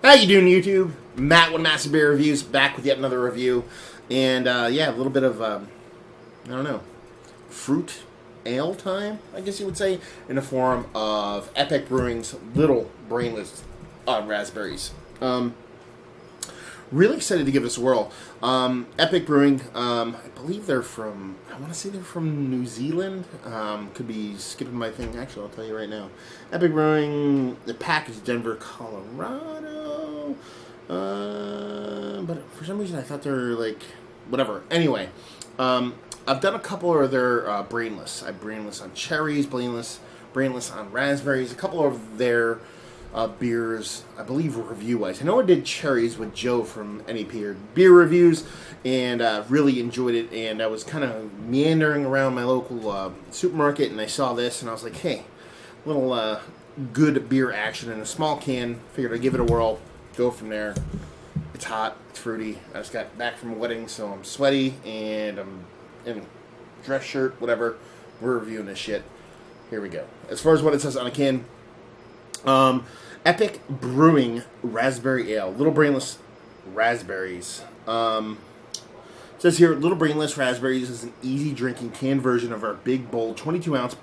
How you doing, YouTube? Matt with Massive Beer Reviews, back with yet another review. And, yeah, a little bit of, I don't know, fruit ale time, I guess you would say, in the form of Epic Brewings LiL Brainless Raspberries. Really excited to give this a whirl. Epic Brewing, I believe they're from, I want to say they're from New Zealand. Could be skipping my thing. Actually, I'll tell you right now. Epic Brewing, the pack is Denver, Colorado. But for some reason I thought they were like, whatever. Anyway, I've done a couple of their Brainless. I Brainless on cherries, Brainless on raspberries, a couple of their beers, I believe, review-wise. I know I did cherries with Joe from NEP Beer Reviews, and really enjoyed it. And I was kind of meandering around my local supermarket, and I saw this, and I was like, hey, little good beer action in a small can. Figured I'd give it a whirl, go from there. It's hot, it's fruity. I just got back from a wedding, so I'm sweaty, and I'm in a dress shirt, whatever. We're reviewing this shit. Here we go. As far as what it says on a can, Epic Brewing Raspberry Ale, LiL Brainless Raspberries. It says here, LiL Brainless Raspberries is an easy drinking canned version of our big, bold 22-ounce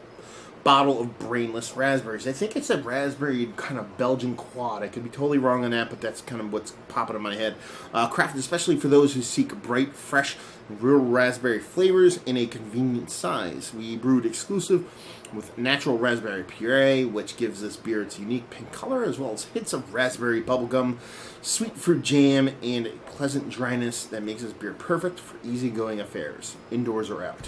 bottle of Brainless Raspberries. I think it's a raspberry kind of Belgian quad. I could be totally wrong on that, but that's kind of what's popping in my head. Crafted especially for those who seek bright, fresh, real raspberry flavors in a convenient size. We brewed exclusive with natural raspberry puree, which gives this beer its unique pink color, as well as hints of raspberry bubblegum, sweet fruit jam, and a pleasant dryness that makes this beer perfect for easygoing affairs, indoors or out.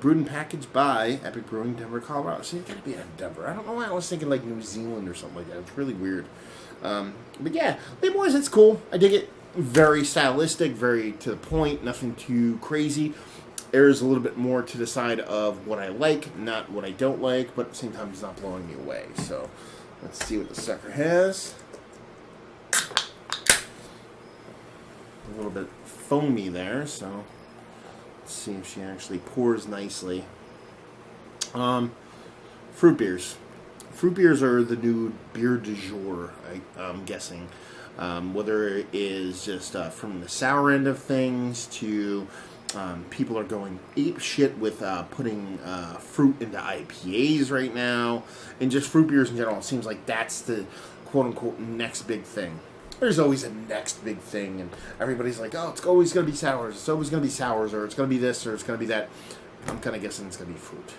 Brewed and packaged by Epic Brewing, Denver, Colorado. So it's gotta be out of Denver. I don't know why I was thinking like New Zealand or something like that. It's really weird. But yeah, hey boys, it's cool. I dig it. Very stylistic, very to the point, nothing too crazy. Airs a little bit more to the side of what I like, not what I don't like, but at the same time it's not blowing me away. So let's see what the sucker has. A little bit foamy there, so let's see if she actually pours nicely. Fruit beers. Fruit beers are the new beer du jour, I'm guessing. Whether it is just from the sour end of things to people are going ape shit with putting fruit into IPAs right now, and just fruit beers in general. It seems like that's the quote-unquote next big thing. There's always a next big thing, and everybody's like, oh, it's always going to be sours, it's always going to be sours, or it's going to be this, or it's going to be that. I'm kind of guessing it's going to be fruit.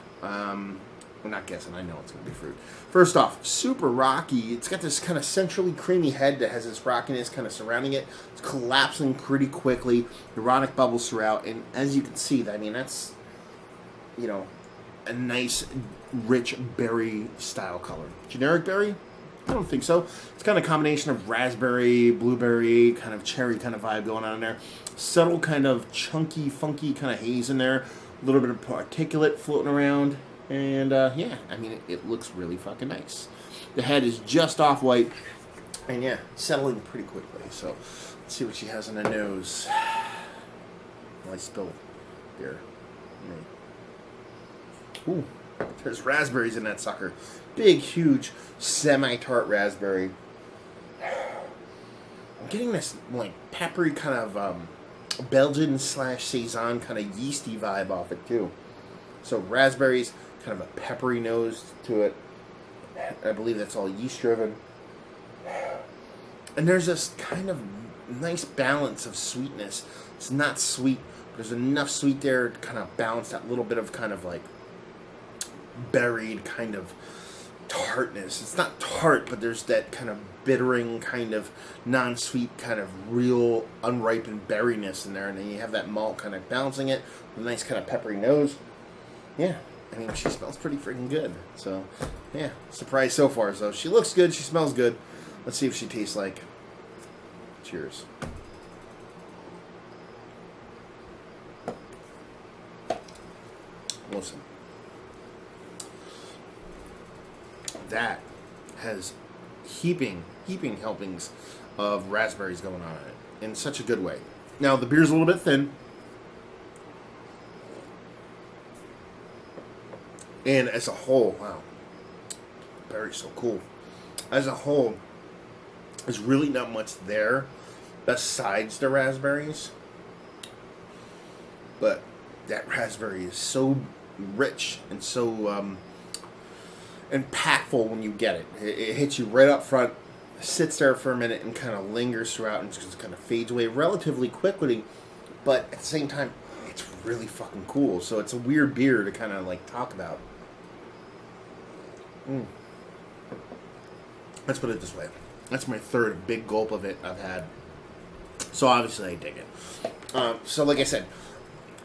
I'm not guessing, I know it's going to be fruit. First off, super rocky. It's got this kind of centrally creamy head that has this rockiness kind of surrounding it. It's collapsing pretty quickly. Erotic bubbles throughout, and as you can see, I mean, that's, you know, a nice, rich berry-style color. Generic berry? I don't think so. It's kind of a combination of raspberry, blueberry, kind of cherry kind of vibe going on in there. Subtle kind of chunky, funky kind of haze in there. A little bit of particulate floating around. And, yeah, I mean, it looks really fucking nice. The head is just off-white. And, yeah, settling pretty quickly. So, let's see what she has on the nose. Well, I spilled beer. Ooh, there's raspberries in that sucker. Big, huge, semi-tart raspberry. I'm getting this, like, peppery kind of Belgian / Saison kind of yeasty vibe off it, too. So, raspberries, kind of a peppery nose to it. I believe that's all yeast-driven. And there's this kind of nice balance of sweetness. It's not sweet, but there's enough sweet there to kind of balance that little bit of kind of, like, berried kind of tartness. It's not tart, but there's that kind of bittering kind of non-sweet kind of real unripened berryness in there, and then you have that malt kind of balancing it with a nice kind of peppery nose. Yeah, I mean, she smells pretty freaking good. So, yeah, surprised so far. So, she looks good, she smells good. Let's see if she tastes like. Cheers. Listen. That has heaping helpings of raspberries going on in it in such a good way. Now, the beer's a little bit thin. And as a whole, wow, berry's so cool. As a whole, there's really not much there besides the raspberries. But that raspberry is so rich and so impactful when you get it. It hits you right up front, sits there for a minute, and kind of lingers throughout, and just kind of fades away relatively quickly. But at the same time, it's really fucking cool. So it's a weird beer to kind of like talk about. Let's put it this way. That's my third big gulp of it I've had. So obviously I dig it. So like I said,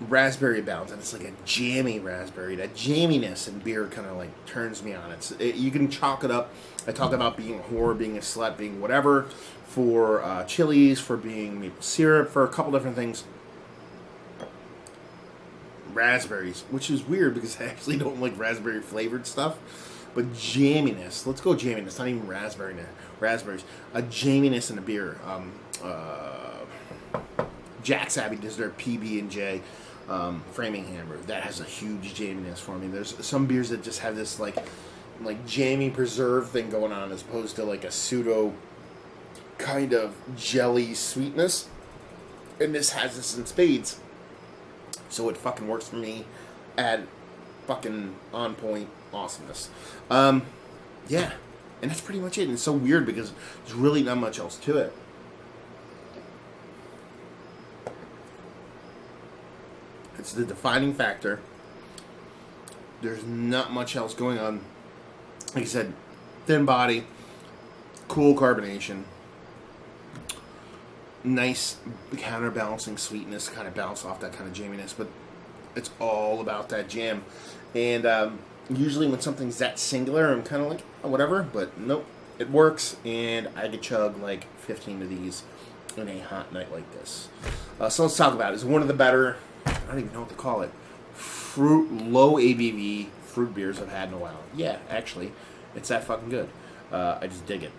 raspberry balance, and it's like a jammy raspberry. That jamminess in beer kind of like turns me on. You can chalk it up. I talk about being a whore, being a slut, being whatever, for chilies, for being maple syrup, for a couple different things. Raspberries, which is weird because I actually don't like raspberry flavored stuff, but jamminess. Let's go jamminess. Not even raspberry now. Raspberries. A jamminess in a beer. Jack's Abbey does their PB&J framing hammer. That has a huge jamminess for me. There's some beers that just have this like jammy preserve thing going on, as opposed to like a pseudo kind of jelly sweetness. And this has this in spades. So it fucking works for me at fucking on point awesomeness. Yeah. And that's pretty much it. And it's so weird because there's really not much else to it. It's the defining factor. There's not much else going on. Like I said, thin body, cool carbonation, nice counterbalancing sweetness, kind of bounce off that kind of jamminess, but it's all about that jam. And usually when something's that singular, I'm kind of like, oh, whatever, but nope, it works, and I could chug like 15 of these on a hot night like this. So let's talk about it. It's one of the better, I don't even know what to call it, low ABV fruit beers I've had in a while. Yeah, actually, it's that fucking good. I just dig it.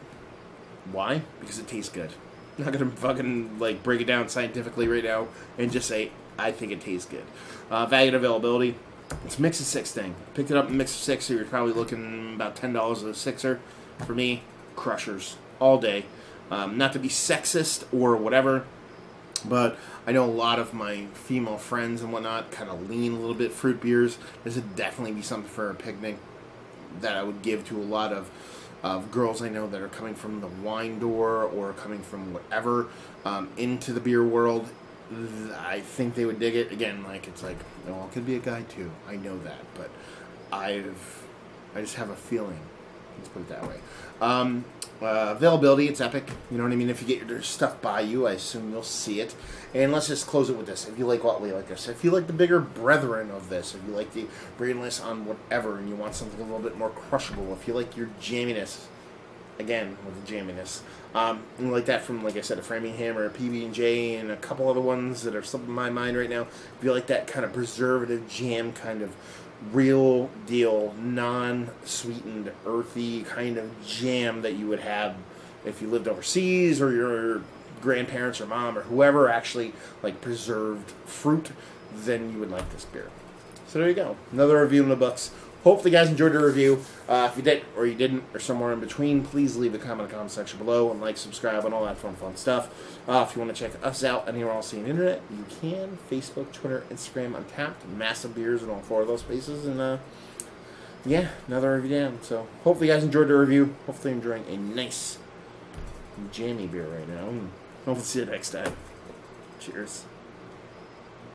Why? Because it tastes good. I'm not gonna fucking like break it down scientifically right now and just say I think it tastes good. Value and availability. It's mix of six thing. Picked it up in mix of six, so you're probably looking about $10 a sixer. For me, crushers all day. Not to be sexist or whatever, but I know a lot of my female friends and whatnot kind of lean a little bit fruit beers. This would definitely be something for a picnic that I would give to a lot of girls I know that are coming from the wine door or coming from whatever into the beer world. I think they would dig it. Again, like it's like, well, it could be a guy too. I know that, but I just have a feeling. Let's put it that way. Availability, it's Epic. You know what I mean? If you get your stuff by you, I assume you'll see it. And let's just close it with this. If you like what we like this, if you like the bigger brethren of this, if you like the brainless on whatever, and you want something a little bit more crushable, if you like your jamminess, again, with the jamminess, and like that from, like I said, a framing hammer, a PB&J, and a couple other ones that are slipping my mind right now, if you like that kind of preservative jam kind of real deal, non-sweetened, earthy kind of jam that you would have if you lived overseas, or your grandparents or mom or whoever actually like preserved fruit, then you would like this beer. So there you go, another review in the books. Hopefully you guys enjoyed the review. If you did or you didn't or somewhere in between, please leave a comment in the comment section below, and like, subscribe, and all that fun stuff. If you want to check us out anywhere else on the internet, you can. Facebook, Twitter, Instagram, Untapped, Massive Beers in all 4 of those places. And yeah, another review down. So hopefully you guys enjoyed the review. Hopefully you're enjoying a nice jammy beer right now. And hopefully see you next time. Cheers.